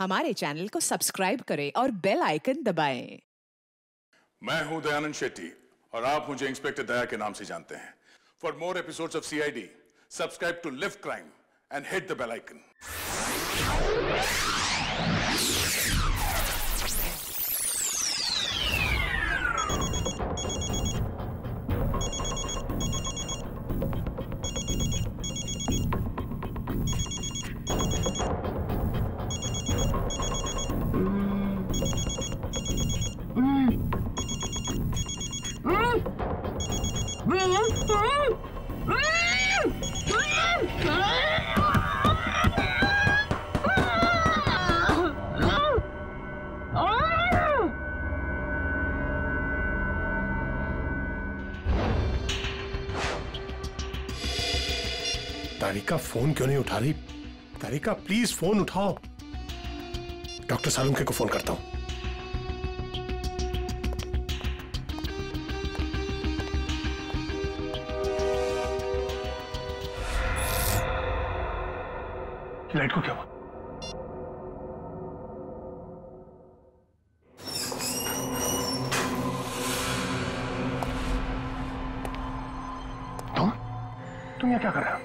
हमारे चैनल को सब्सक्राइब करें और बेल आइकन दबाएं। मैं हूं दयानंद शेट्टी और आप मुझे इंस्पेक्टर दया के नाम से जानते हैं। For more episodes of CID, subscribe to live crime and hit the bell icon. Tarika phone क्यों नहीं उठा रही? तारिका प्लीज फोन उठाओ। डॉक्टर सालुंखे को फोन करता हूं। लाइट को क्या हुआ? तुम यहाँ क्या कर रहे हो?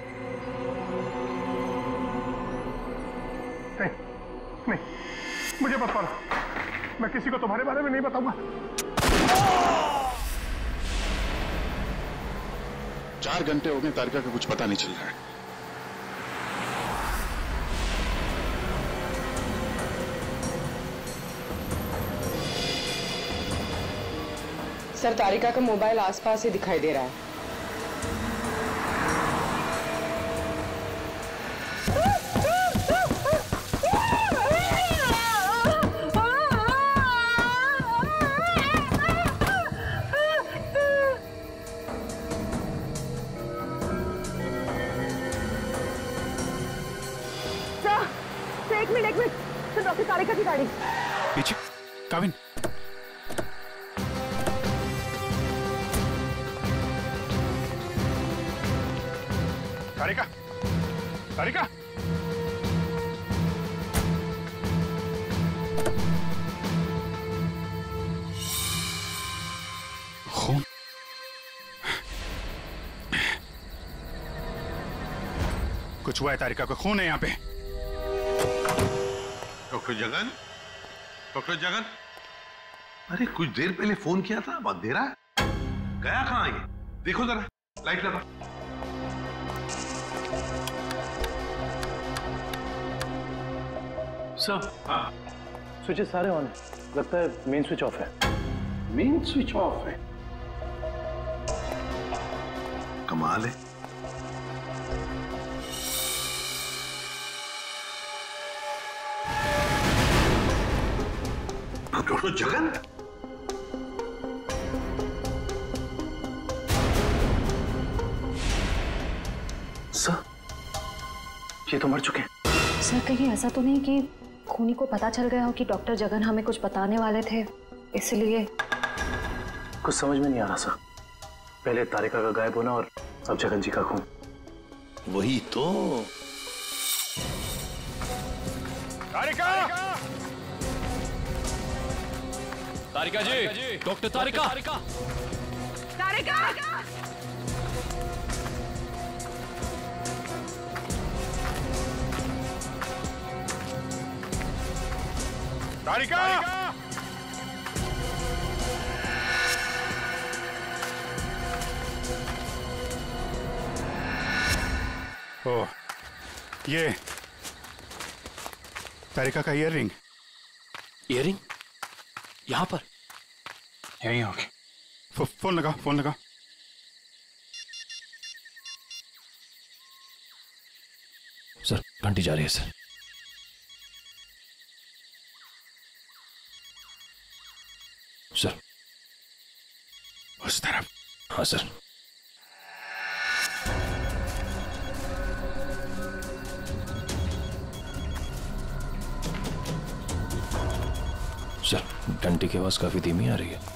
नहीं, मुझे मत मारो। मैं किसी को तुम्हारे बारे में नहीं बताऊंगा। 4 घंटे हो गए, तारिका का कुछ पता नहीं चल रहा है। सर, तारिका का मोबाइल आसपास ही दिखाई दे रहा है। एक मिनट सर, डॉक्टर तारिका की गाड़ी पीछे। काविन, तारिका, तारिका, खून। कुछ हुआ है? तारिका को खून है यहाँ पे। डॉक्टर जगन, डॉक्टर जगन, अरे कुछ देर पहले फोन किया था, बहुत देर है। गया कहाँ ये? देखो जरा, लाइट लगा। सर, हाँ, स्विचेस सारे ऑन है। लगता है मेन स्विच ऑफ है। मेन स्विच ऑफ है। कमाल है। डॉक्टर जगन, सर, ये तो मर चुके हैं। सर, कहीं ऐसा तो नहीं कि खूनी को पता चल गया हो कि डॉक्टर जगन हमें कुछ बताने वाले थे, इसलिए? कुछ समझ में नहीं आ रहा सर। पहले तारिका का गायब होना और अब जगन जी का खून। वही तो। तारिका! तारिका जी, डॉक्टर तारिका। तारिका तारिका! ओह, ये तारिका का ईयररिंग। ईयररिंग यहाँ पर? यही होगी। फोन लगा, फोन लगा। सर, घंटी जा रही है सर। सर, उस तरफ। हाँ सर। सर, घंटी की आवाज काफी धीमी आ रही है।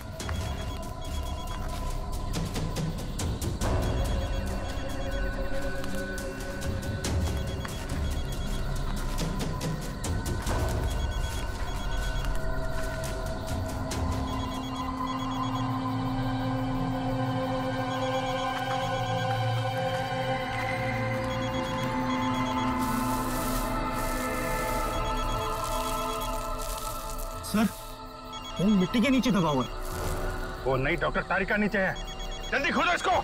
सर फोन मिट्टी के नीचे दबा हुआ है। वो नहीं डॉक्टर तारिका नीचे है, जल्दी खोलो इसको।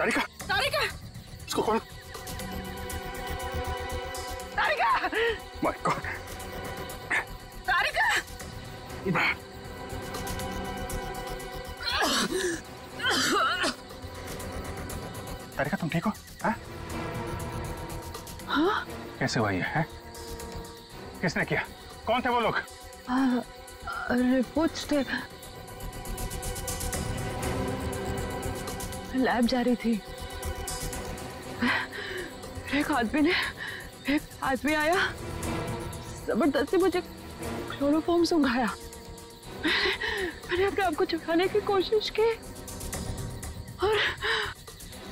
तारिका, तारिका, इसको खोलो। तारिका, माय गॉड। तारिका, इधर। तारिका तुम ठीक हो? हाँ? हाँ? कैसे हुआ ये है? किसने किया? कौन थे वो लोग? रिपोर्ट्स थे, लैब जा रही थी। एक आदमी आया, जबरदस्ती मुझे क्लोरोफॉर्म सुंघाया। मैंने अपने आप को छुड़ाने की कोशिश की और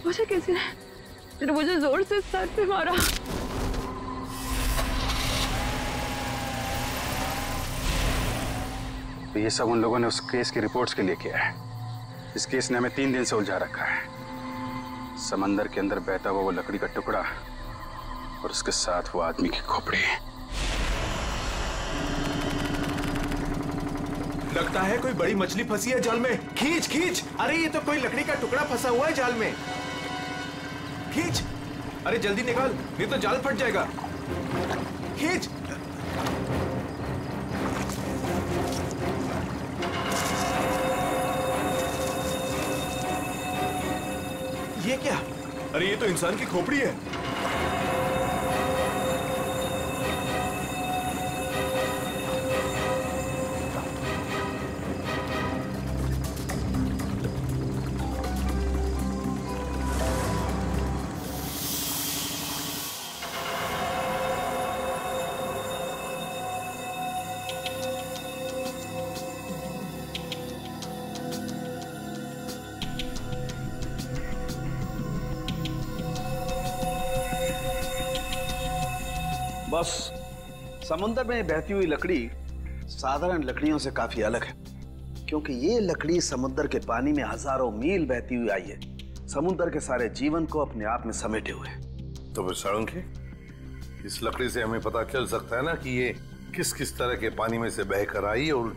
मुझे किसी ने मुझे जोर से सर पे मारा। तो ये सब उन लोगों ने उस केस की रिपोर्ट्स के लिए किया है। इस केस ने हमें 3 दिन से उलझा रखा है। समंदर के अंदर बहता हुआ वो लकड़ी का टुकड़ा और उसके साथ वो आदमी की खोपड़ी। लगता है कोई बड़ी मछली फंसी है जाल में। खींच खींच। अरे ये तो कोई लकड़ी का टुकड़ा फंसा हुआ है जाल में। खींच, अरे जल्दी निकाल, नहीं तो जाल फट जाएगा। खींच। ये क्या? अरे ये तो इंसान की खोपड़ी है। बस समुद्र में बहती हुई लकड़ी साधारण लकड़ियों से काफी अलग है, क्योंकि ये लकड़ी समुद्र के पानी में हजारों मील बहती हुई आई है, समुद्र के सारे जीवन को अपने आप में समेटे हुए। तो फिर साळुंखे, इस लकड़ी से हमें पता चल सकता है ना कि ये किस किस तरह के पानी में से बहकर आई और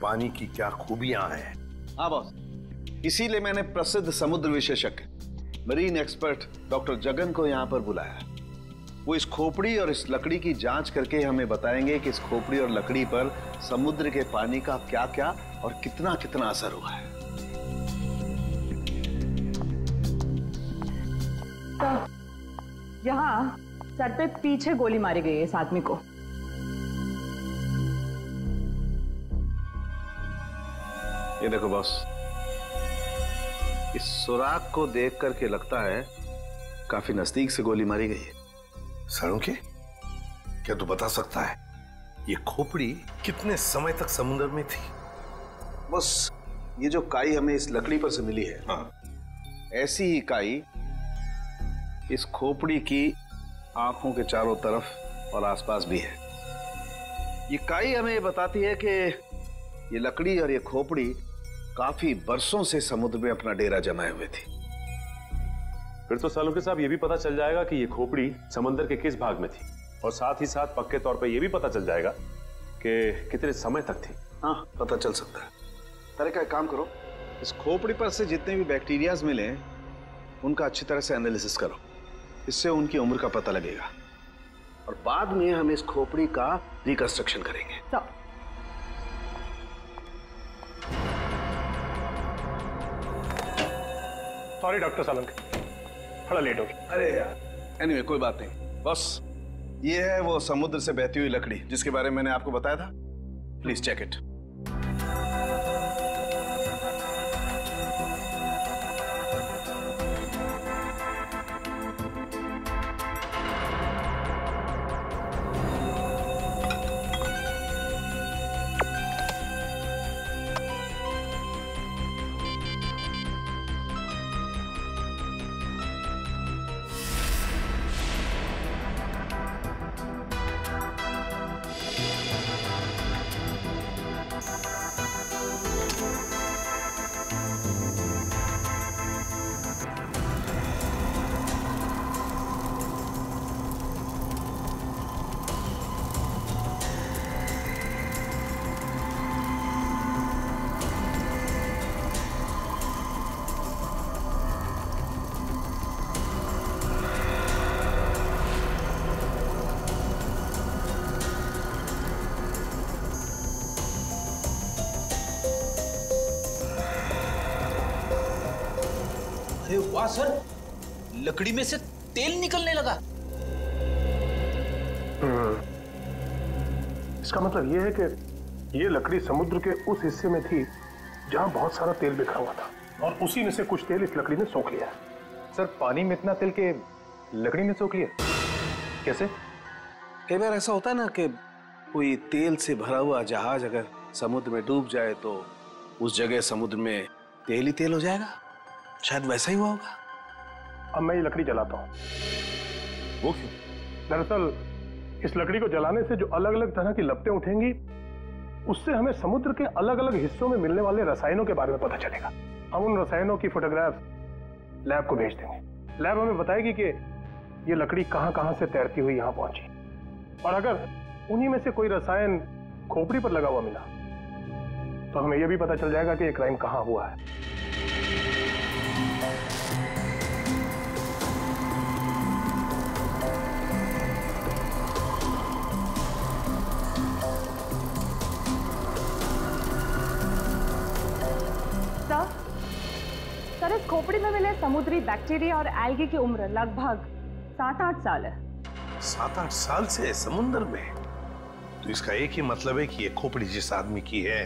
पानी की क्या खूबियां हैं। हाँ बॉस, इसीलिए मैंने प्रसिद्ध समुद्र विशेषज्ञ मरीन एक्सपर्ट डॉक्टर जगन को यहाँ पर बुलाया है। वो इस खोपड़ी और इस लकड़ी की जांच करके हमें बताएंगे कि इस खोपड़ी और लकड़ी पर समुद्र के पानी का क्या क्या और कितना कितना असर हुआ है। तो यहाँ सर पे पीछे गोली मारी गई है इस आदमी को। ये देखो बॉस, इस सुराग को देख करके लगता है काफी नजदीक से गोली मारी गई है। साळुंखे, क्या तू बता सकता है ये खोपड़ी कितने समय तक समुद्र में थी? बस ये जो काई हमें इस लकड़ी पर से मिली है, हाँ, ऐसी ही काई इस खोपड़ी की आंखों के चारों तरफ और आसपास भी है। ये काई हमें ये बताती है कि ये लकड़ी और ये खोपड़ी काफी बरसों से समुद्र में अपना डेरा जमाए हुए थी। फिर तो साळुंखे साहब ये भी पता चल जाएगा कि ये खोपड़ी समंदर के किस भाग में थी, और साथ ही साथ पक्के तौर पे ये भी पता चल जाएगा कि कितने समय तक थी। हाँ, पता चल सकता है। तारिका, एक काम करो, इस खोपड़ी पर से जितने भी बैक्टीरियाज मिले उनका अच्छी तरह से एनालिसिस करो, इससे उनकी उम्र का पता लगेगा और बाद में हम इस खोपड़ी का रिकंस्ट्रक्शन करेंगे। सॉरी डॉक्टर साळुंखे, थोड़ा लेट हो गया। अरे यार, एनीवे कोई बात नहीं। बस ये है वो समुद्र से बहती हुई लकड़ी जिसके बारे में मैंने आपको बताया था। Please check it. वाह सर, लकड़ी में से तेल निकलने लगा। इसका मतलब ये है कि ये लकड़ी समुद्र के उस हिस्से में थी जहां बहुत सारा तेल बिखरा हुआ था और उसी में से कुछ तेल इस लकड़ी ने सोख लिया। सर पानी में इतना तेल के लकड़ी ने सोख लिया कैसे? कई बार ऐसा होता है ना कि कोई तेल से भरा हुआ जहाज अगर समुद्र में डूब जाए तो उस जगह समुद्र में तेल ही तेल हो जाएगा। शायद वैसा ही हुआ होगा। अब मैं ये लकड़ी जलाता हूँ। वो क्यों? दरअसल इस लकड़ी को जलाने से जो अलग अलग तरह की लपटें उठेंगी उससे हमें समुद्र के अलग अलग हिस्सों में मिलने वाले रसायनों के बारे में पता चलेगा। हम उन रसायनों की फोटोग्राफ लैब को भेज देंगे। लैब हमें बताएगी कि ये लकड़ी कहां कहां से तैरती हुई यहां पहुंची और अगर उन्हीं में से कोई रसायन खोपड़ी पर लगा हुआ मिला तो हमें यह भी पता चल जाएगा कि ये क्राइम कहां हुआ है। सर, इस खोपड़ी में मिले समुद्री बैक्टीरिया और एल्गी की उम्र लगभग 7-8 साल है। 7-8 साल से समुद्र में? तो इसका एक ही मतलब है कि ये खोपड़ी जिस आदमी की है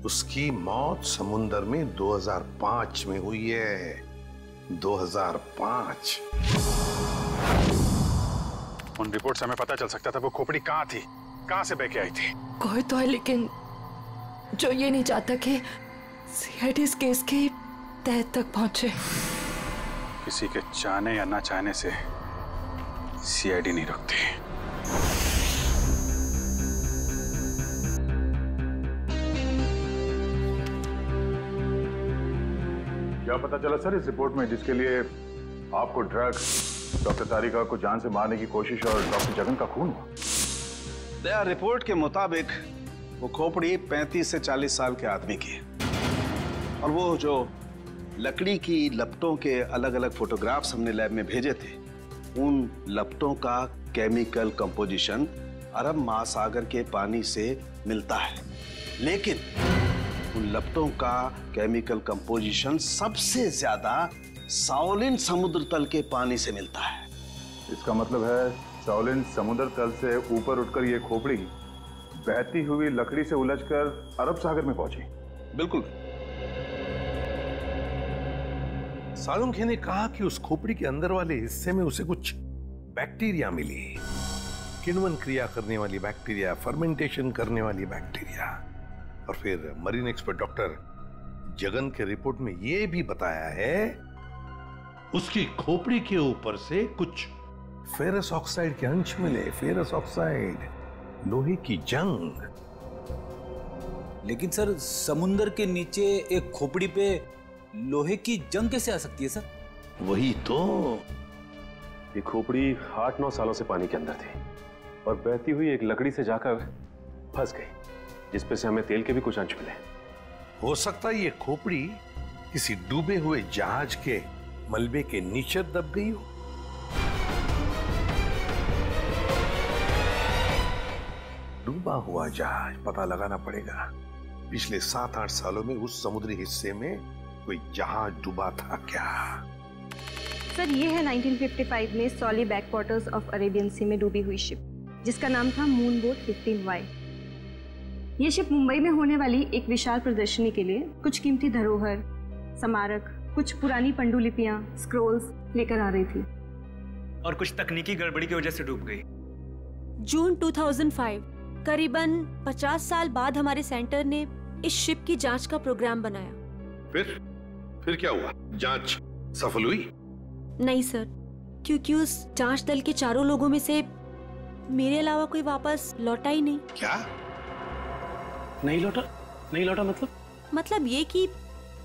उसकी मौत समुद्र में 2005 में हुई है। 2005। उन रिपोर्ट से हमें पता चल सकता था वो खोपड़ी कहाँ थी, कहाँ से बह के आई थी। कोई तो है लेकिन जो ये नहीं चाहता कि सीआईडी इस केस के तह तक पहुंचे। किसी के चाहने या ना चाहने से सीआईडी नहीं रुकती। क्या पता चला सर इस रिपोर्ट में जिसके लिए आपको ड्रग, डॉक्टर तारिका को जान से मारने की कोशिश और डॉक्टर जगन का खून हुआ? रिपोर्ट के मुताबिक वो खोपड़ी 35 से 40 साल के आदमी की है और वो जो लकड़ी की लपटों के अलग अलग फोटोग्राफ्स हमने लैब में भेजे थे उन लपटों का केमिकल कंपोजिशन अरब महासागर के पानी से मिलता है, लेकिन उन लपटों का केमिकल कंपोजिशन सबसे ज्यादा साओलिन समुद्र तल के पानी से मिलता है। इसका मतलब है साओलिन समुद्र तल से ऊपर उठकर ये खोपड़ी बहती हुई लकड़ी से उलझकर अरब सागर में पहुंची। बिल्कुल। सालुंखे ने कहा कि उस खोपड़ी के अंदर वाले हिस्से में उसे कुछ बैक्टीरिया मिली, किण्वन क्रिया करने वाली बैक्टीरिया, फर्मेंटेशन करने वाली बैक्टीरिया। और फिर मरीन एक्सपर्ट डॉक्टर जगन के रिपोर्ट में यह भी बताया है उसकी खोपड़ी के ऊपर से कुछ फेरस ऑक्साइड के अंश मिले। फेरस ऑक्साइड, लोहे की जंग। लेकिन सर, समुद्र के नीचे एक खोपड़ी पे लोहे की जंग कैसे आ सकती है सर? वही तो। ये खोपड़ी 8-9 सालों से पानी के अंदर थी और बहती हुई एक लकड़ी से जाकर फंस गई जिसपे से हमें तेल के भी कुछ अंश मिले। हो सकता है ये खोपड़ी किसी डूबे हुए जहाज के मलबे के नीचे दब गई हो। डूबा हुआ जहाज, पता लगाना पड़ेगा पिछले 7-8 सालों में उस समुद्री हिस्से में कोई जहाज डूबा था क्या? सर, ये है 1955 में सॉली बैकवाटर्स ऑफ अरेबियन सी में डूबी हुई शिप जिसका नाम था मून बोट 15Y। ये शिप मुंबई में होने वाली एक विशाल प्रदर्शनी के लिए कुछ कीमती धरोहर, स्मारक, कुछ पुरानी पंडुलिपियां, स्क्रोल्स लेकर आ रही थी और कुछ तकनीकी गड़बड़ी की वजह से डूब गई। जून 2005, करीबन 50 साल बाद हमारे सेंटर ने इस शिप की जांच का प्रोग्राम बनाया। फिर क्या हुआ? जांच सफल हुई? नहीं सर, क्योंकि उस जांच दल के चारों लोगों में से मेरे अलावा कोई वापस लौटा ही नहीं। क्या? नहीं लौटा? नहीं लौटा मतलब ये कि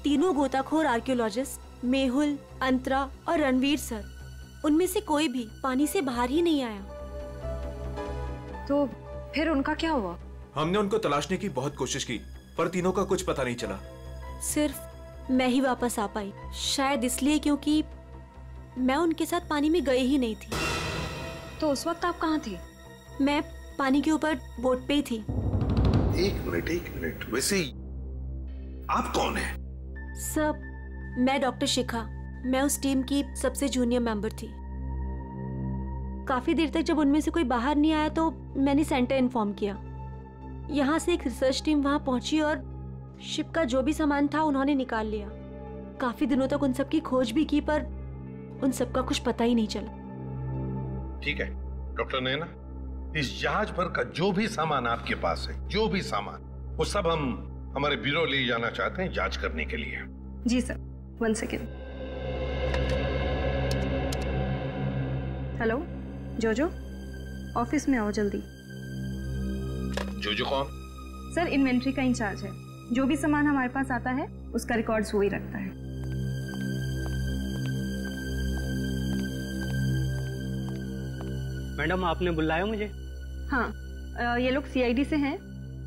तीनों गोताखोर आर्कियोलॉजिस्ट मेहुल, अंतरा और रणवीर सर, उनमें से कोई भी पानी से बाहर ही नहीं आया। तो फिर उनका क्या हुआ? हमने उनको तलाशने की बहुत कोशिश की पर तीनों का कुछ पता नहीं चला। सिर्फ मैं ही वापस आ पाई, शायद इसलिए क्योंकि मैं उनके साथ पानी में गई ही नहीं थी। तो उस वक्त आप कहाँ थी? मैं पानी के ऊपर बोट पे ही थी। एक मिनट, वैसे आप कौन है? सब, मैं डॉक्टर शिखा, मैं उस टीम की सबसे जूनियर मेंबर थी। काफी देर तक जब उनमें से कोई बाहर नहीं आया तो मैंने सेंटर इन्फॉर्म किया। यहाँ से एक रिसर्च टीम वहां पहुंची और शिप का जो भी सामान था उन्होंने निकाल लिया। काफी दिनों तक उन सब की खोज भी की पर उन सब का कुछ पता ही नहीं चला। ठीक है डॉक्टर नैना, इस जहाज भर का जो भी सामान आपके पास है, जो भी सामान, वो सब हम हमारे ब्यूरो ले जाना चाहते हैं जांच करने के लिए। जी सर, 1 सेकेंड। हेलो जोजो, ऑफिस में आओ जल्दी। जोजो कौन? सर इन्वेंट्री का इंचार्ज है। जो भी सामान हमारे पास आता है उसका रिकॉर्ड्स वो ही रखता है। मैडम आपने बुलाया मुझे? हाँ, ये लोग सीआईडी से हैं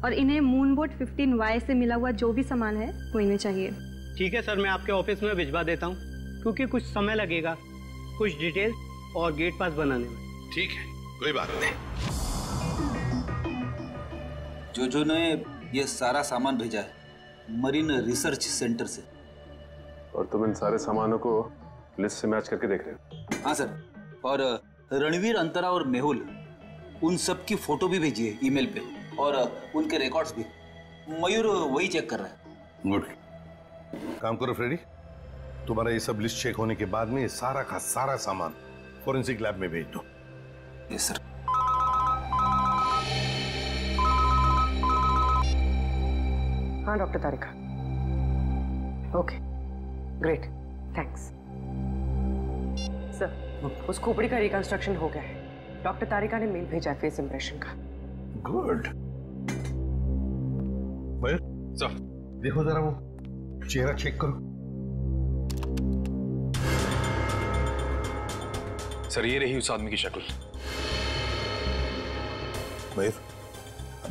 और इन्हें मूनबोट 15Y से मिला हुआ जो भी सामान है वो इन्हें चाहिए। ठीक है सर, मैं आपके ऑफिस में भिजवा देता हूँ, क्योंकि कुछ समय लगेगा कुछ डिटेल्स और गेट पास बनाने में। ठीक है, कोई बात नहीं। जो ने ये सारा सामान भेजा है मरीन रिसर्च सेंटर से। और तुम इन सारे सामानों को लिस्ट से मैच करके देख रहे हो? हाँ सर, और रणवीर, अंतरा और मेहुल, उन सब की फोटो भी भेजी है ईमेल पे, और उनके रिकॉर्ड्स भी। मयूर वही चेक कर रहा है। गुड, काम करो फ्रेडी, तुम्हारा ये सब लिस्ट चेक होने के बाद में सारा का सारा सामान फोरेंसिक लैब में भेज दो। Yes sir. हाँ doctor Tarika. Okay great, thanks sir. उस खोपड़ी का रिकंस्ट्रक्शन हो गया है। डॉक्टर तारिका ने मेल भेजा है फेस इंप्रेशन का। गुड। सर देखो जरा वो चेहरा चेक करो। सर ये रही उस आदमी की शक्ल। मयूर,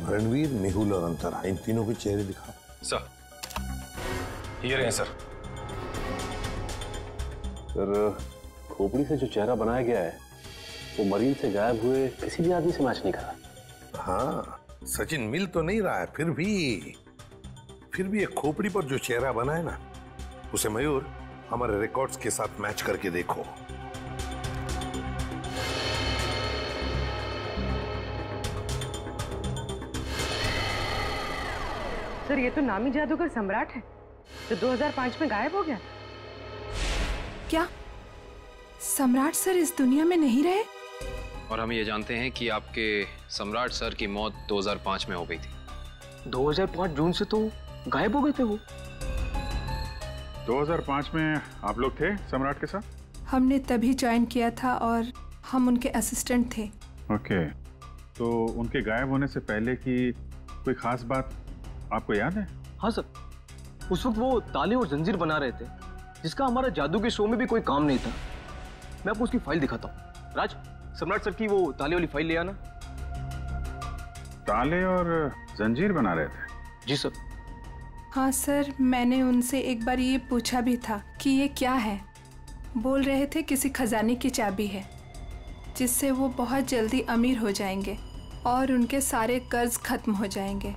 रणवीर, मेहुल और अंतरा, इन तीनों के चेहरे दिखा। सर ये रहे सर। सर खोपड़ी से जो चेहरा बनाया गया है वो मरीन से गायब हुए किसी भी आदमी से मैच नहीं कर रहा। हाँ, सचिन मिल तो नहीं रहा है, फिर भी एक खोपड़ी पर जो चेहरा बना है ना, उसे मयूर हमारे रिकॉर्ड्स के साथ मैच करके देखो। सर ये तो नामी जादूगर सम्राट है जो 2005 में गायब हो गया। क्या सम्राट सर इस दुनिया में नहीं रहे? और हम ये जानते हैं कि आपके सम्राट सर की मौत 2005 में हो गई थी। 2005 जून से तो गायब हो गए थे वो। 2005 में आप लोग थे सम्राट के साथ? हमने तभी ज्वाइन किया था और हम उनके असिस्टेंट थे। ओके, तो उनके गायब होने से पहले की कोई खास बात आपको याद है? हाँ सर, उस वक्त वो ताले और जंजीर बना रहे थे, जिसका हमारा जादू के शो में भी कोई काम नहीं था। मैं आपको उसकी फाइल दिखाता हूँ। राज, सम्राट सर की वो ताले वाली फाइल ले आना। ताले और जंजीर बना रहे थे? जी सर। हाँ सर, मैंने उनसे एक बार ये पूछा भी था कि ये क्या है। बोल रहे थे किसी खजाने की चाबी है जिससे वो बहुत जल्दी अमीर हो जाएंगे और उनके सारे कर्ज खत्म हो जाएंगे।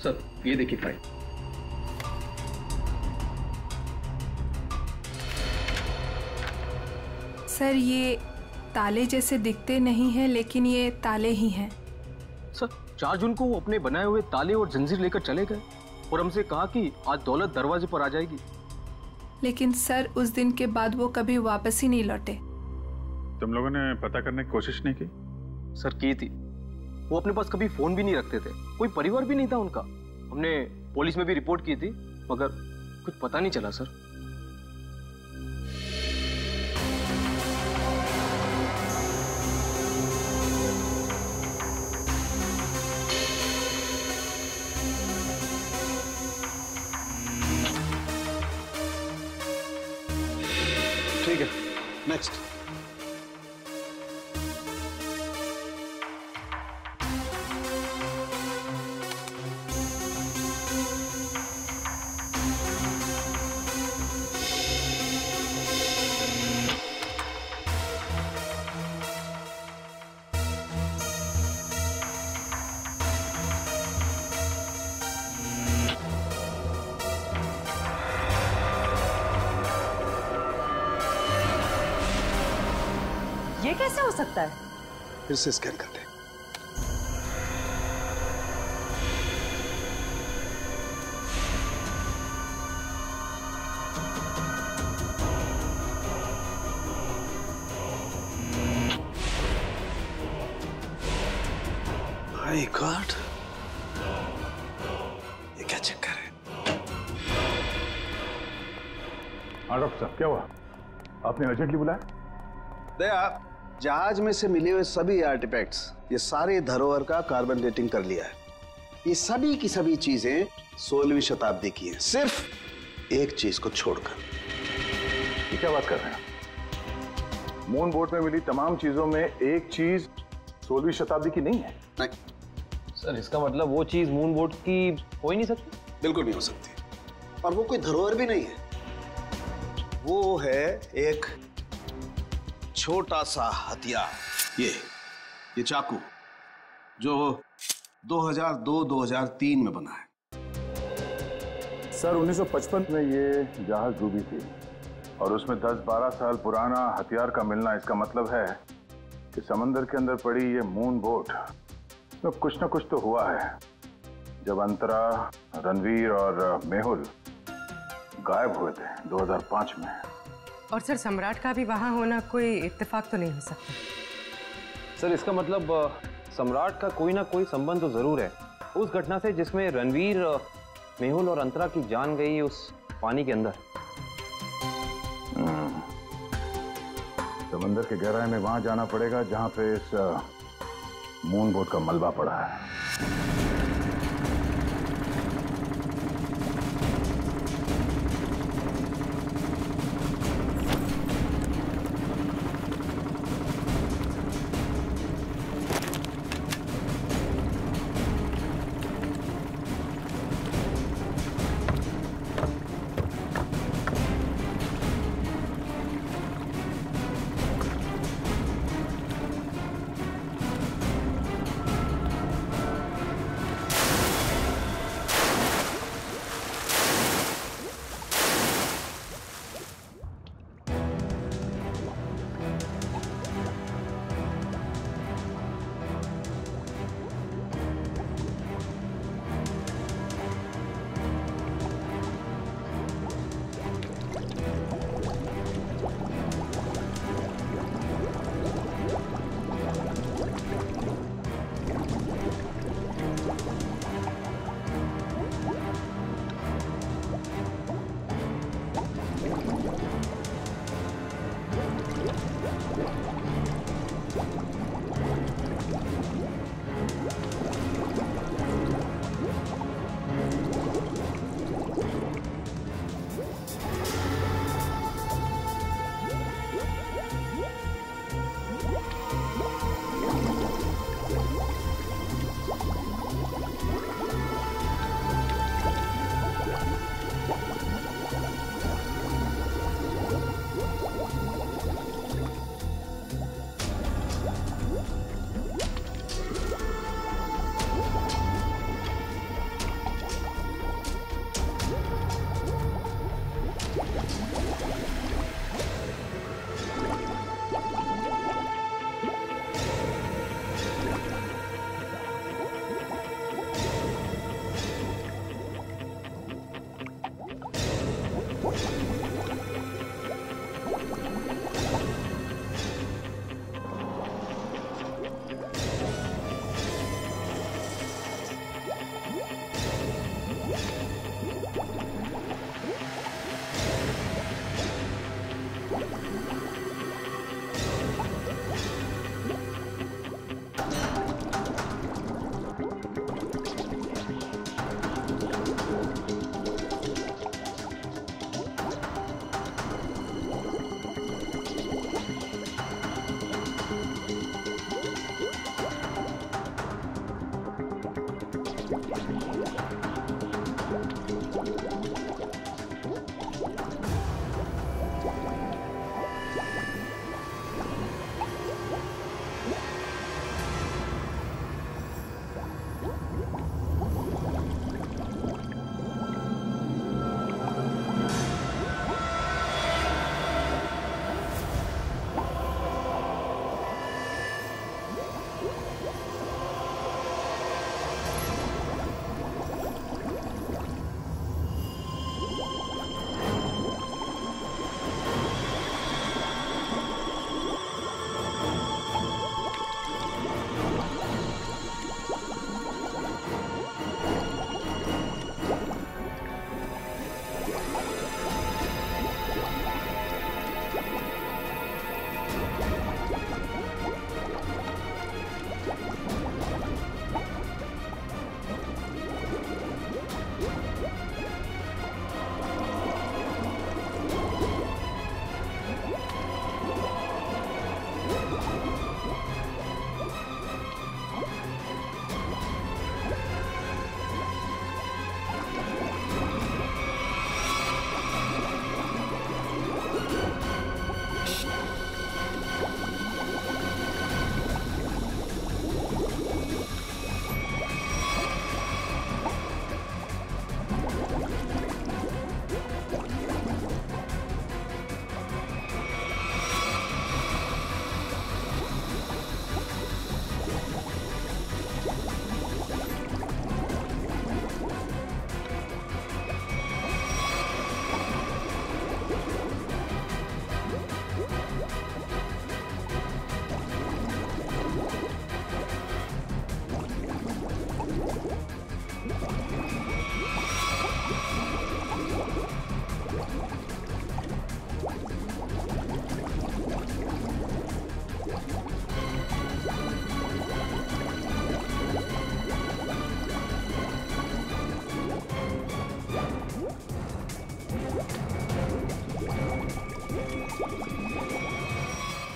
सर ये देखिए फाइल। सर ये ताले जैसे दिखते नहीं हैं, लेकिन ये ताले ही हैं। सर 4 जून को वो अपने बनाए हुए ताले और जंजीर लेकर चले गए और हमसे कहा कि आज दौलत दरवाजे पर आ जाएगी। लेकिन सर उस दिन के बाद वो कभी वापस ही नहीं लौटे। तुम लोगों ने पता करने की कोशिश नहीं की? सर की थी। वो अपने पास कभी फोन भी नहीं रखते थे, कोई परिवार भी नहीं था उनका। हमने पुलिस में भी रिपोर्ट की थी मगर कुछ पता नहीं चला सर। ठीक है, नेक्स्ट। ये कैसे हो सकता है? फिर से स्कैन करते हैं। माय गॉड, ये क्या चक्कर है? हाँ डॉक्टर साहब, क्या हुआ? आपने अर्जेंटली बुलाया? दया, जहाज में से मिले हुए सभी आर्टिफैक्ट्स, ये सारे धरोहर का कार्बन डेटिंग कर लिया है। ये सभी की सभी चीजें 16वीं शताब्दी की हैं, सिर्फ एक चीज को छोड़कर। ये क्या बात कर रहे हैं? मून बोट में मिली तमाम चीजों में एक चीज 16वीं शताब्दी की नहीं है? नहीं सर, इसका मतलब वो चीज मून बोट की हो ही नहीं सकती? बिल्कुल नहीं हो सकती, और वो कोई धरोहर भी नहीं है। वो है एक छोटा सा हथियार, ये चाकू, जो 2002-2003 में बना है। सर 1955 में ये जहाज डूबी थी और उसमें 10-12 साल पुराना हथियार का मिलना, इसका मतलब है कि समंदर के अंदर पड़ी ये मून बोट तो कुछ ना कुछ तो हुआ है। जब अंतरा, रणवीर और मेहुल गायब हुए थे 2005 में। और सर सम्राट का भी वहां होना कोई इत्तेफाक तो नहीं हो सकता? सर इसका मतलब सम्राट का कोई ना कोई संबंध तो जरूर है उस घटना से जिसमें रणवीर, मेहुल और अंतरा की जान गई उस पानी के अंदर। समंदर के गहराई में वहां जाना पड़ेगा जहां पे इस मून बोट का मलबा पड़ा है।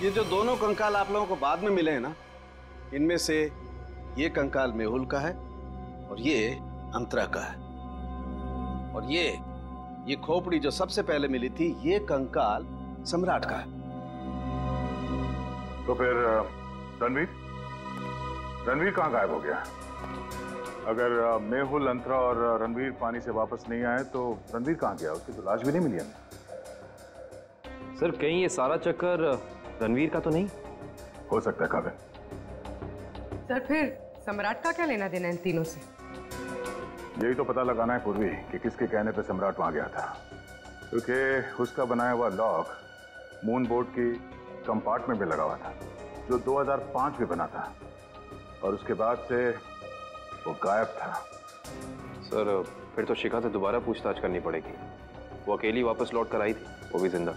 ये जो दोनों कंकाल आप लोगों को बाद में मिले हैं ना, इनमें से ये कंकाल मेहुल का है और ये अंतरा का है। और ये खोपड़ी जो सबसे पहले मिली थी, ये कंकाल सम्राट का है। तो फिर रणवीर कहाँ गायब हो गया? अगर मेहुल, अंतरा और रणवीर पानी से वापस नहीं आए तो रणवीर कहाँ गया? उसकी तो लाश भी नहीं मिली हमें। सर कहीं ये सारा चक्कर रणवीर का तो नहीं हो सकता? काव्य, सर फिर सम्राट का क्या लेना देना इन तीनों से? यही तो पता लगाना है पूर्वी कि किसके कहने पे सम्राट वहां गया था, क्योंकि उसका बनाया हुआ लॉक मून बोर्ड की कंपार्टमेंट में लगा हुआ था, जो 2005 में बना था, और उसके बाद से वो गायब था। सर फिर तो शिखा से दोबारा पूछताछ करनी पड़ेगी। वो अकेली वापस लौट कर आई थी, वो भी जिंदा।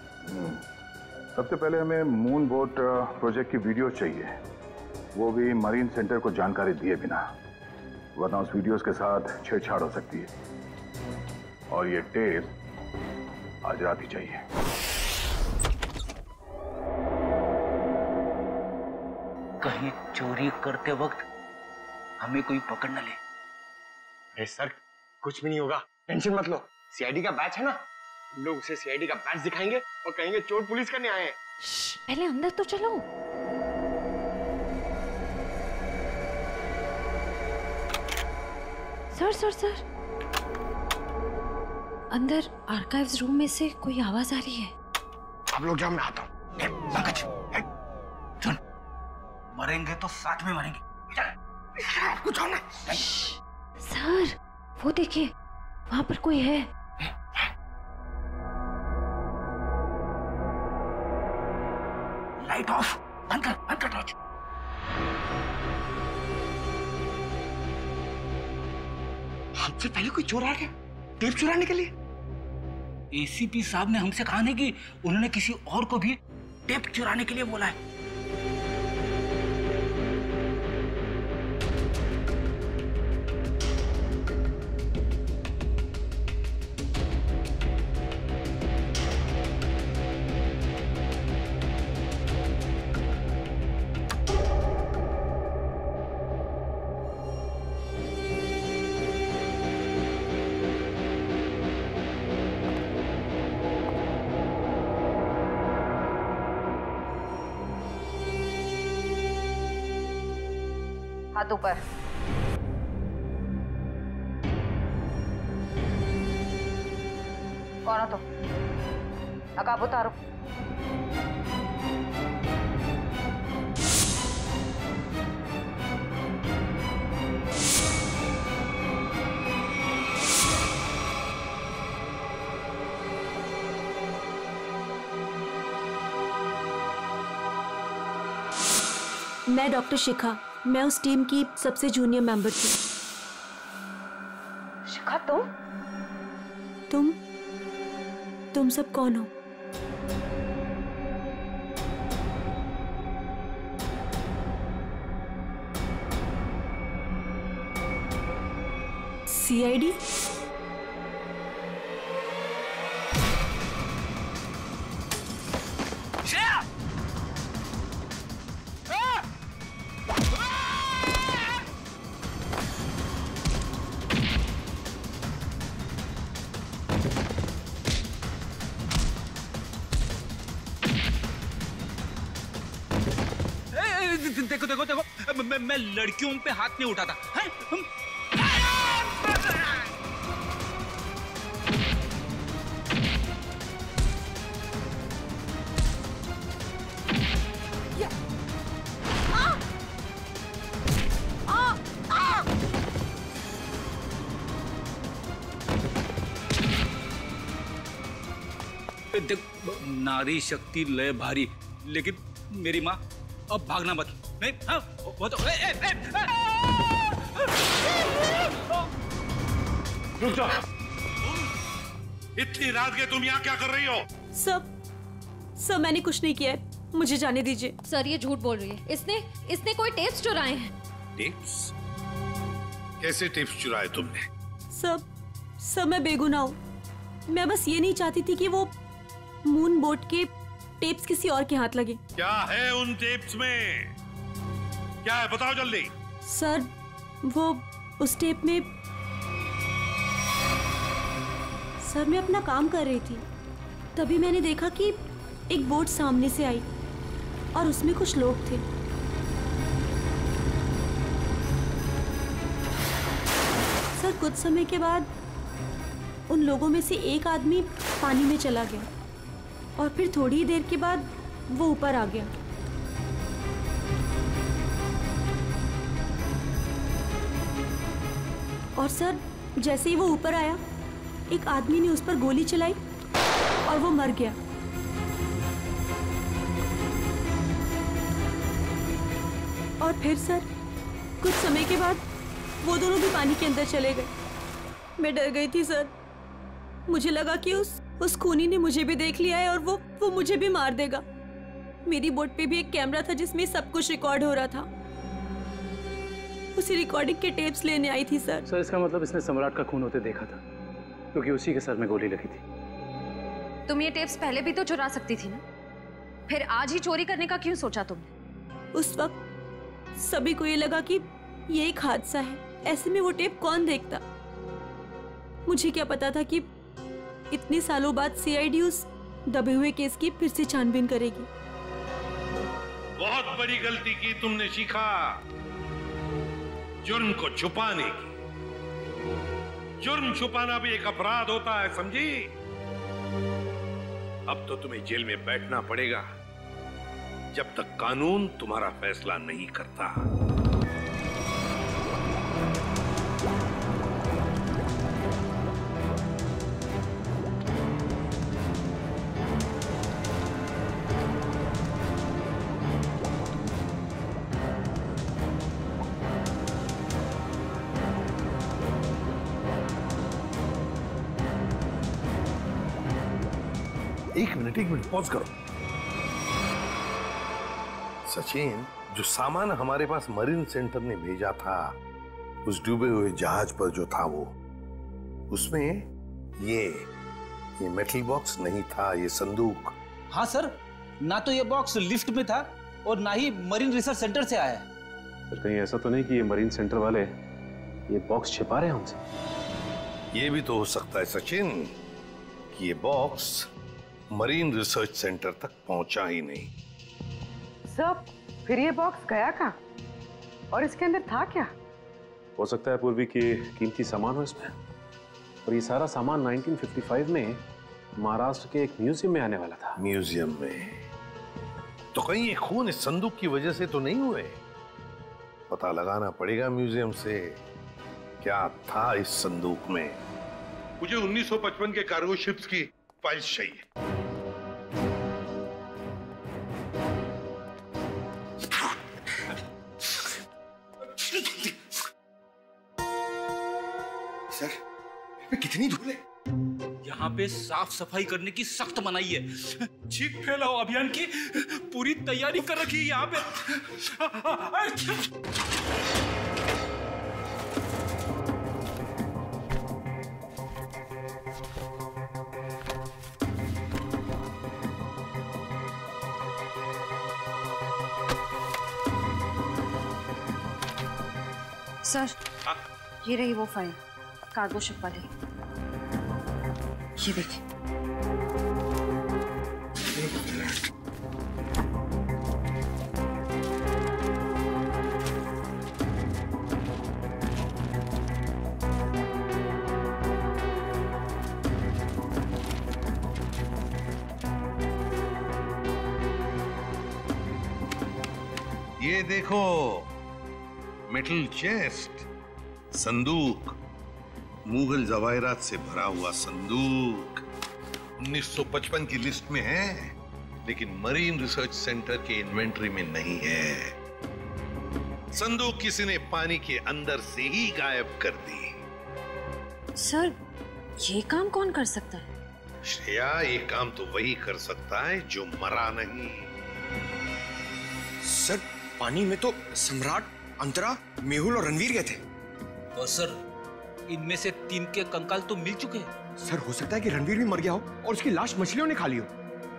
सबसे पहले हमें मून बोट प्रोजेक्ट की वीडियो चाहिए, वो भी मरीन सेंटर को जानकारी दिए बिना, वरना उस वीडियोस के साथ छेड़छाड़ हो सकती है। और ये टेप आज रात ही चाहिए। कहीं चोरी करते वक्त हमें कोई पकड़ न ले। अरे सर, कुछ भी नहीं होगा, टेंशन मत लो। सीआईडी का बैच है ना, हम लोग उसे सीआईडी का बैच दिखाएंगे और कहेंगे चोर पुलिस करने आए हैं। पहले अंदर तो चलो। सर अंदर आर्काइव्स रूम में से कोई आवाज आ रही है। आप लोग जाओ, मैं आता हूँ। सुन, मरेंगे तो साथ में मरेंगे। आपको जाओ ना। सर वो देखिए, वहां पर कोई है। लाइट ऑफ, बंद कर टॉर्च। हमसे पहले कोई चोर आ गया टेप चुराने के लिए। एसीपी साहब ने हमसे कहा नहीं कि उन्होंने किसी और को भी टेप चुराने के लिए बोला है। हाथ ऊपर। कौन हो तुम? नकाब उतारो। मैं डॉक्टर शिखा, मैं उस टीम की सबसे जूनियर मेंबर थी। शिखा तुम सब कौन हो? सीआईडी? देखो मैं लड़कियों पे हाथ नहीं उठाता है? नारी शक्ति लय भारी, लेकिन मेरी माँ अब भागना मत। नहीं, हाँ, वो तो रुक जाओ। इतनी रात के तुम यहाँ क्या कर रही हो? सब मैंने कुछ नहीं किया है, मुझे जाने दीजिए। सर ये झूठ बोल रही है, इसने कोई टेप्स चुराए हैं। टेप्स? कैसे टेप्स चुराए तुमने? सब मैं बेगुनाह हूँ। मैं बस ये नहीं चाहती थी कि वो मून बोट के टेप्स किसी और के हाथ लगे। क्या है उन टेप्स में? क्या है बताओ जल्दी। सर वो उस टेप में, सर मैं अपना काम कर रही थी, तभी मैंने देखा कि एक बोट सामने से आई और उसमें कुछ लोग थे। सर कुछ समय के बाद उन लोगों में से एक आदमी पानी में चला गया और फिर थोड़ी ही देर के बाद वो ऊपर आ गया। और सर जैसे ही वो ऊपर आया, एक आदमी ने उस पर गोली चलाई और वो मर गया। और फिर सर कुछ समय के बाद वो दोनों भी पानी के अंदर चले गए। मैं डर गई थी सर, मुझे लगा कि उस खूनी ने मुझे भी देख लिया है और वो मुझे भी मार देगा। मेरी बोट पे भी एक कैमरा था जिसमें सब कुछ रिकॉर्ड हो रहा था। उसी रिकॉर्डिंग के टेप्स लेने आई थी सर। सर इसका मतलब इसने सम्राट का खून होते देखा था, क्योंकि उसी के सर में गोली लगी थी। तुम ये टेप्स पहले भी तो चुरा सकती थी ना, फिर आज ही चोरी करने का क्यों सोचा तुमने? उस वक्त सभी को ये लगा कि ये एक हादसा है, ऐसे में वो टेप कौन देखता। मुझे क्या पता था कि इतने सालों बाद सीआईडी उस दबे हुए केस की फिर से छानबीन करेगी। बहुत बड़ी गलती की तुमने शिखा, जुर्म को छुपाने की। जुर्म छुपाना भी एक अपराध होता है, समझी? अब तो तुम्हें जेल में बैठना पड़ेगा जब तक कानून तुम्हारा फैसला नहीं करता। एक मिनट पॉज करो। सचिन, जो सामान हमारे पास मरीन सेंटर ने भेजा था उस डूबे हुए जहाज पर जो था वो, उसमें ये मेटल बॉक्स नहीं था, ये संदूक। हाँ सर, ना तो ये बॉक्स लिफ्ट में था और ना ही मरीन रिसर्च सेंटर से आया है। सर कहीं ऐसा तो नहीं कि ये मरीन सेंटर वाले ये बॉक्स छिपा रहे हैं हमसे? ये भी तो हो सकता है सचिन कि ये बॉक्स मरीन रिसर्च सेंटर तक पहुंचा ही नहीं। सर फिर ये बॉक्स गया कहाँ और इसके अंदर था क्या? हो सकता है पूर्वी की कीमती सामान हो इसमें, और ये सारा सामान 1955 में महाराष्ट्र के एक म्यूजियम में आने वाला था। म्यूजियम में? तो कहीं ये खून इस संदूक की वजह से तो नहीं हुए? पता लगाना पड़ेगा म्यूजियम से क्या था इस संदूक में। मुझे 1955 के कार्गो शिप्स की फाइल्स चाहिए। सर, कितनी धूल है? यहाँ पे साफ सफाई करने की सख्त मनाही है। चीख फैलाओ अभियान की पूरी तैयारी कर रखी है यहाँ पे। सर, ये रही वो फाइल कार्गो शिप वाली। ये देखिए। ये देखो, मेटल चेस्ट, संदूक, मुगल जवाहरात से भरा हुआ संदूक 1955 की लिस्ट में है, लेकिन मरीन रिसर्च सेंटर के इन्वेंटरी में नहीं है। संदूक किसी ने पानी के अंदर से ही गायब कर दी। सर, ये काम कौन कर सकता है? श्रेया, ये काम तो वही कर सकता है जो मरा नहीं। सर, पानी में तो सम्राट, अंतरा, मेहुल और रणवीर गए थे। और सर, इनमें से 3 के कंकाल तो मिल चुके हैं। सर, हो सकता है कि रणवीर भी मर गया हो और उसकी लाश मछलियों ने खा ली हो।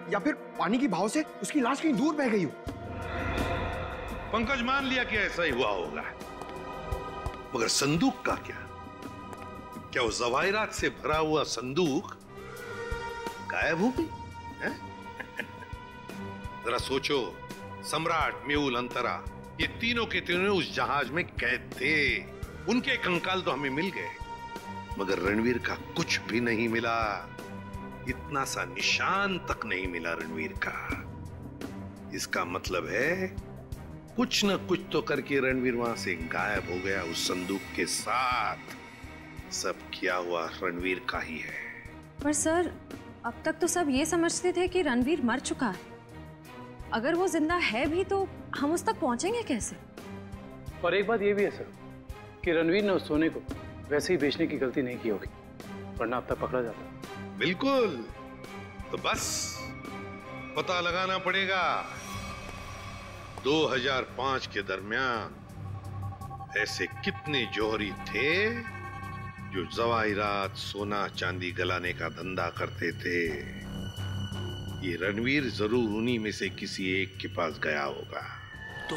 या फिर पानी की बहाव से उसकी लाश कहीं दूर बह गई हो। पंकज मान लिया कि ऐसा ही हुआ होगा, मगर संदूक का क्या? क्या वो जवाहिरात से भरा हुआ संदूक गायब हो गई? जरा सोचो, सम्राट, मेहुल, अंतरा, ये तीनों के तीनों उस जहाज में कैद थे। उनके कंकाल तो हमें मिल गए, मगर रणवीर का कुछ भी नहीं मिला। इतना सा निशान तक नहीं मिला रणवीर का। इसका मतलब है कुछ न कुछ तो करके रणवीर वहां से गायब हो गया उस संदूक के साथ। सब किया हुआ रणवीर का ही है। पर सर, अब तक तो सब ये समझते थे कि रणवीर मर चुका है। अगर वो जिंदा है भी तो हम उस तक पहुंचेंगे कैसे? और एक बात ये भी है सर कि रणवीर ने उस सोने को वैसे ही बेचने की गलती नहीं की होगी, वरना अब तक पकड़ा जाता। बिल्कुल, तो बस पता लगाना पड़ेगा 2005 के दरमियान ऐसे कितने जौहरी थे जो जवाहिरात, सोना चांदी गलाने का धंधा करते थे। ये रणवीर जरूर उन्हीं में से किसी एक के पास गया होगा। तो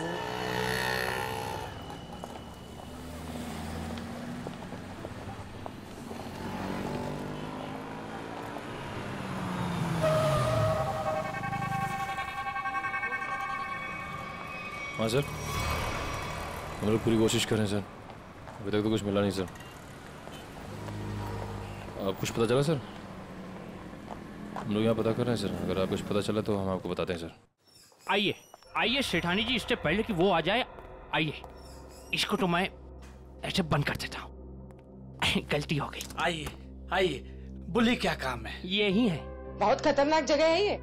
हाँ सर, हम लोग पूरी कोशिश कर रहे हैं सर, अभी तक तो कुछ मिला नहीं सर। आप कुछ पता चला सर? हम लोग यहाँ पता कर रहे हैं सर, अगर आप कुछ पता चला तो हम आपको बताते हैं सर। आइए आइए सेठानी जी, इससे पहले कि वो आ जाए, आइए इसको तो मैं ऐसे बंद कर देता हूँ। गलती हो गई। आइए आइए, बोलिए क्या काम है? यही है। बहुत खतरनाक जगह है ये,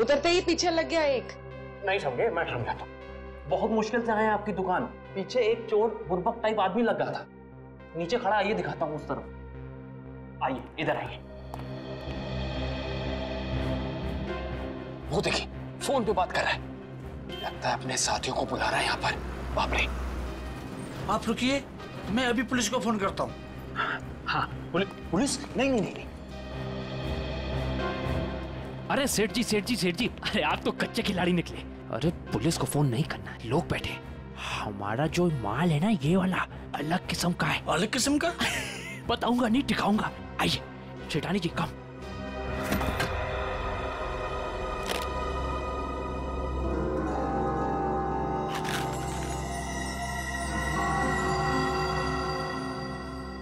उतरते ही पीछे लग गया एक। नहीं समझे, मैं समझाता हूँ। बहुत मुश्किल से आए हैं आपकी दुकान, पीछे एक चोर बुर्बक टाइप आदमी लग गया था, नीचे खड़ा। आइए दिखाता हूँ उस तरफ, आइए इधर आइए। वो देखिए फोन पे बात कर रहा है, लगता है अपने साथियों को बुला रहा है यहाँ पर। बाप रे। आप रुकिए, मैं अभी पुलिस को फोन करता हूँ। हाँ पुलिस? नहीं नहीं नहीं। अरे सेठ जी सेठ जी सेठ जी, अरे आप तो कच्चे खिलाड़ी निकले। अरे पुलिस को फोन नहीं करना, लोग बैठे। हमारा जो माल है ना, ये वाला अलग किस्म का है। अलग किस्म का? बताऊंगा नहीं, दिखाऊंगा। आइए सेठानी जी, कम।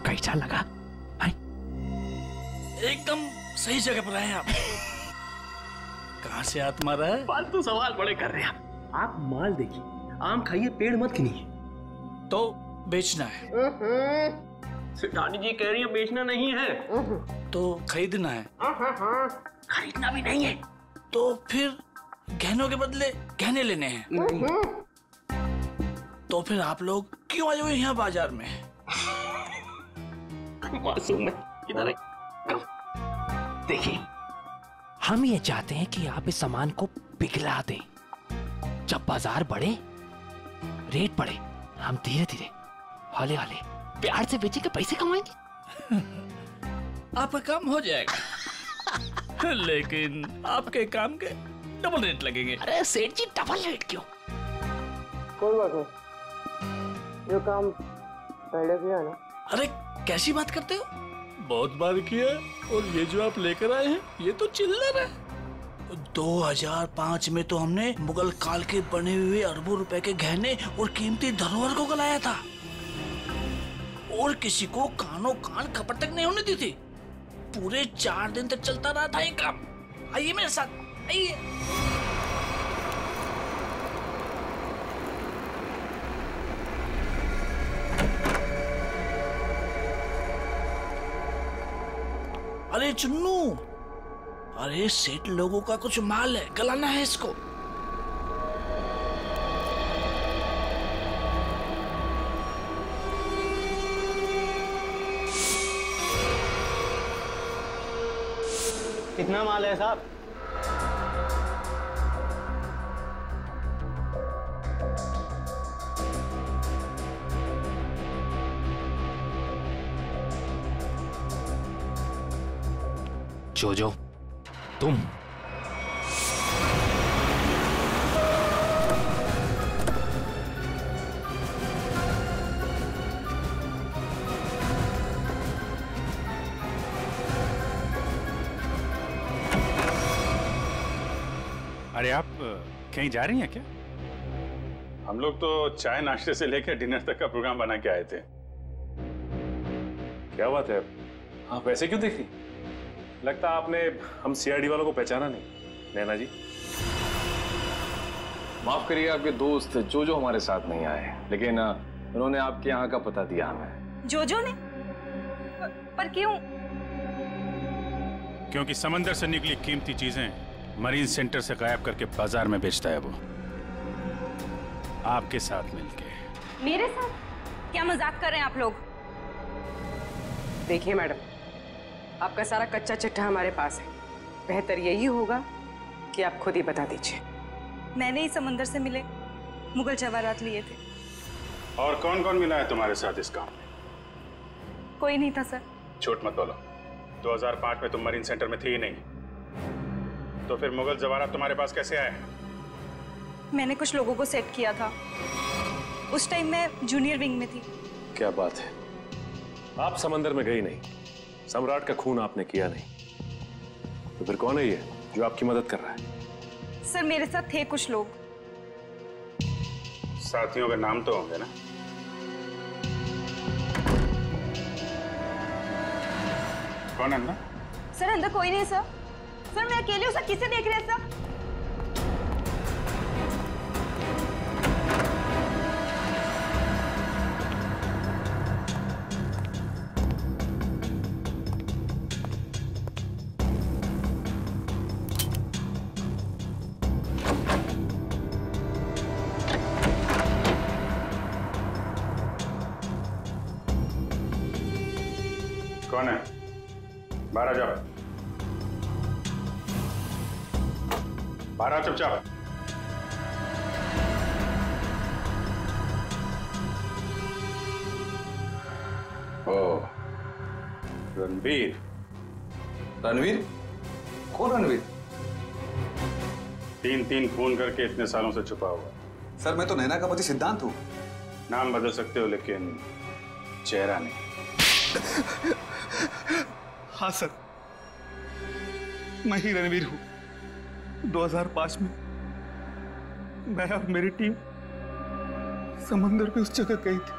कैसा लगा? एकदम सही जगह पर आए आप। कहाँ से हाथ मारा है? फालतू सवाल बड़े कर रहे हैं आप। माल देखिए, आम खाइए, पेड़ मत गिनिए। तो बेचना है? सेठानी जी कह रही है बेचना नहीं है, तो खरीदना है। खरीदना भी नहीं है। तो फिर गहनों के बदले गहने लेने हैं। तो फिर आप लोग क्यों आए हुए यहाँ बाजार में? मासूम है, इधर देखिए, हम ये चाहते हैं कि आप इस सामान को पिघला दें। जब बाजार बढ़े, रेट बढ़े, हम धीरे धीरे हौले हौले प्यार से बेचे के पैसे कमाएंगे। आपका काम हो जाएगा, लेकिन आपके काम के डबल रेट लगेंगे। अरे सेठ जी, डबल रेट क्यों? कोई बात नहीं, जो काम पहले किया ना। अरे कैसी बात करते हो? बहुत बार किया, और ये जो आप लेकर आए हैं ये तो चिल्लर है। 2005 में तो हमने मुगल काल के बने हुए अरबों रुपए के गहने और कीमती धरोहर को गलाया था, और किसी को कानों कान खबर तक नहीं होने दी थी। पूरे 4 दिन तक चलता रहा था ये काम। आइए मेरे साथ, आइए। अरे चुन्नू, अरे सेठ लोगों का कुछ माल है, गलाना है इसको। कितना माल है साहब? जोजो, तुम अरे आप कहीं जा रही हैं क्या? हम लोग तो चाय नाश्ते से लेकर डिनर तक का प्रोग्राम बना के आए थे। क्या बात है, आप वैसे क्यों देख रही? लगता आपने हम सीआईडी वालों को पहचाना नहीं। नैना जी, माफ करिए, आपके दोस्त जो हमारे साथ नहीं आए, लेकिन उन्होंने आपके यहाँ का पता दिया हमें। जो ने? पर क्यों? क्योंकि समंदर से निकली कीमती चीजें मरीन सेंटर से गायब करके बाजार में बेचता है वो, आपके साथ मिलके। मेरे साथ? क्या मजाक कर रहे हैं आप लोग? देखिए मैडम, आपका सारा कच्चा चिट्ठा हमारे पास है। बेहतर यही होगा कि आप खुद ही बता दीजिए। मैंने ही समंदर से मिले मुगल जवाहरात लिए थे। और कौन कौन मिला है तुम्हारे साथ इस काम में? कोई नहीं था सर। झूठ मत बोलो। 2005 में तुम मरीन सेंटर में थी ही नहीं, तो फिर मुगल जवाहरात तुम्हारे पास कैसे आए? मैंने कुछ लोगों को सेट किया था। उस टाइम मैं जूनियर विंग में थी। क्या बात है, आप समंदर में गई नहीं, सम्राट का खून आपने किया नहीं, तो फिर कौन है ये जो आपकी मदद कर रहा है? सर मेरे साथ थे कुछ लोग। साथियों के नाम तो होंगे ना? कौन है अंदर? सर अंदर कोई नहीं है सर। सर मैं अकेले हूँ सर, किसे देख रहे हैं सर? कौन है? बाहर आ जाओ। बाहर आ चुपचाप। ओ, रणवीर। रणवीर? कौन रणवीर? 3 खून करके इतने सालों से छुपा हुआ। सर मैं तो नैना का पति सिद्धांत हूँ। नाम बदल सकते हो लेकिन चेहरा नहीं। हाँ सर, मैं ही रणवीर हूँ। 2005 में मैं और मेरी टीम समंदर पे उस जगह गई थी।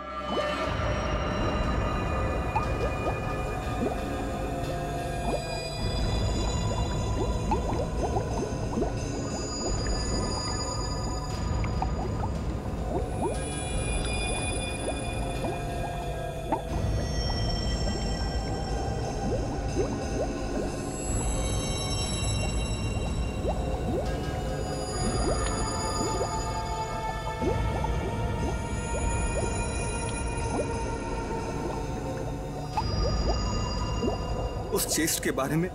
उस चेस्ट के बारे में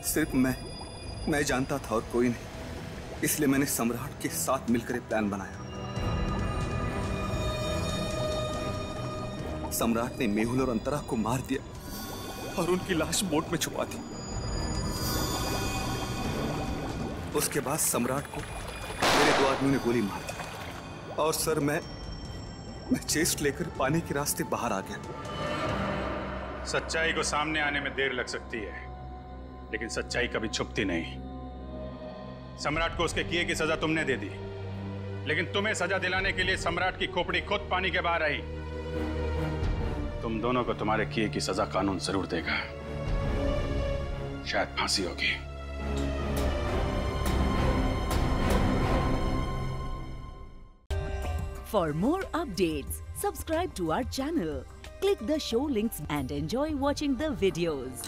सिर्फ मैं जानता था और कोई नहीं, इसलिए मैंने सम्राट के साथ मिलकर एक प्लान बनाया। सम्राट ने मेहुल और अंतरा को मार दिया और उनकी लाश बोट में छुपा दी। उसके बाद सम्राट को मेरे 2 आदमियों ने गोली मार दी और सर मैं चेस्ट लेकर पानी के रास्ते बाहर आ गया। सच्चाई को सामने आने में देर लग सकती है, लेकिन सच्चाई कभी छुपती नहीं। सम्राट को उसके किए की सजा तुमने दे दी, लेकिन तुम्हें सजा दिलाने के लिए सम्राट की खोपड़ी खुद पानी के बाहर आई। तुम दोनों को तुम्हारे किए की सजा कानून जरूर देगा, शायद फांसी होगी। For more updates, subscribe to our channel, click the show links and enjoy watching the videos.